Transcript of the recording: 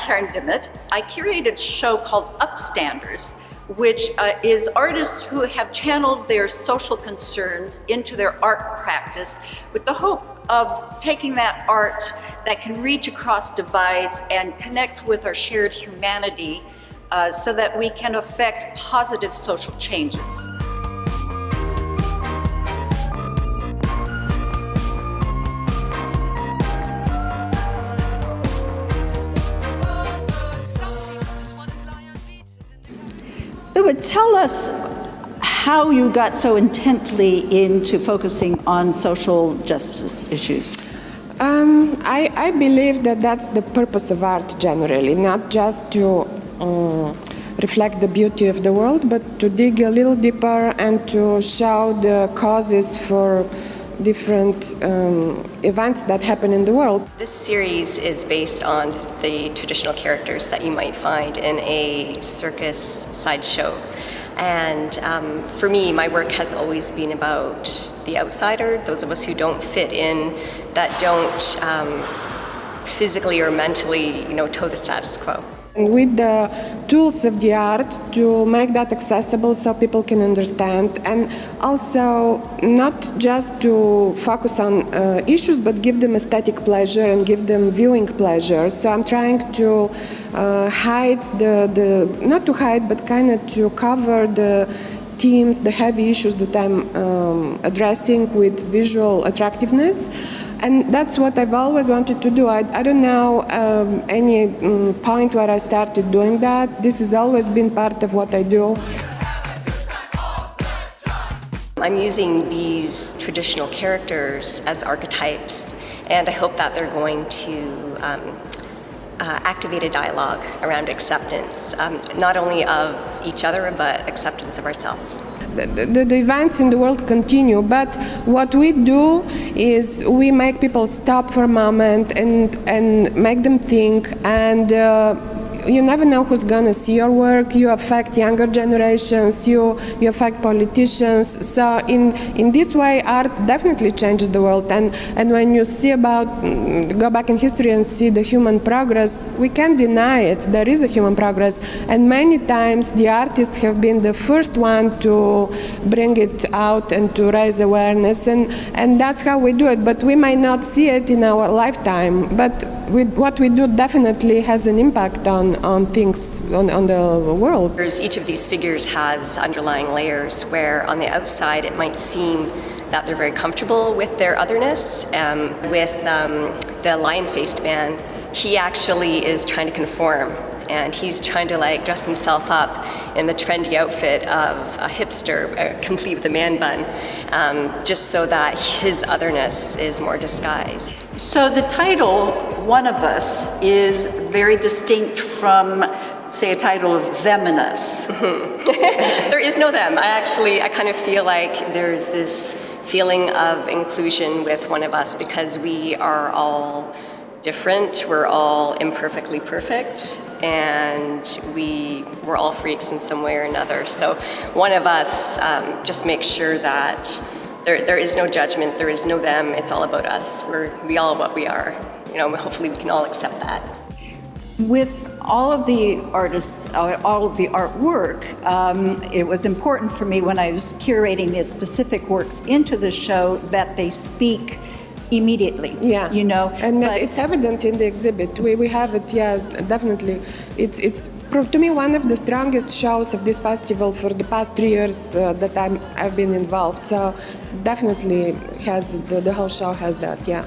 Karen Dimmitt. I curated a show called UPSTANDERS, which is artists who have channeled their social concerns into their art practice with the hope of taking that art that can reach across divides and connect with our shared humanity so that we can affect positive social changes. Tell us how you got so intently into focusing on social justice issues. I believe that that's the purpose of art generally, not just to reflect the beauty of the world, but to dig a little deeper and to show the causes for different events that happen in the world. This series is based on the traditional characters that you might find in a circus sideshow. And for me, my work has always been about the outsider, those of us who don't fit in, that don't physically or mentally, toe the status quo. With the tools of the art to make that accessible so people can understand, and also not just to focus on issues but give them aesthetic pleasure and give them viewing pleasure. So I'm trying to hide not to hide but kind of to cover the themes, the heavy issues that I'm addressing with visual attractiveness. And that's what I've always wanted to do. I don't know any point where I started doing that. This has always been part of what I do. I'm using these traditional characters as archetypes, and I hope that they're going to activate a dialogue around acceptance, not only of each other, but acceptance of ourselves. The events in the world continue, but what we do is we make people stop for a moment and make them think, and you never know who's gonna see your work. You affect younger generations, you affect politicians. So in this way, art definitely changes the world. And when you see go back in history and see the human progress, we can't deny it. There is a human progress. And many times the artists have been the first one to bring it out and to raise awareness. And that's how we do it. But we might not see it in our lifetime. But what we do definitely has an impact on things, on the world. Each of these figures has underlying layers where on the outside it might seem that they're very comfortable with their otherness. With the lion-faced man, he actually is trying to conform, and he's trying to dress himself up in the trendy outfit of a hipster, complete with a man bun, just so that his otherness is more disguised. So the title, One of Us, is very distinct from, say, a title of Them and Us. There is no them. I kind of feel like there's this feeling of inclusion with One of Us because we are all different, we're all imperfectly perfect, and we're all freaks in some way or another. So One of Us just makes sure that there is no judgment, there is no them, it's all about us. We all what we are. Hopefully we can all accept that. With all of the artists, all of the artwork, it was important for me when I was curating the specific works into the show that they speak immediately. Yeah, and it's evident in the exhibit. We have it, yeah, definitely. It's to me one of the strongest shows of this festival for the past 3 years that I've been involved. So definitely has the whole show has that. Yeah.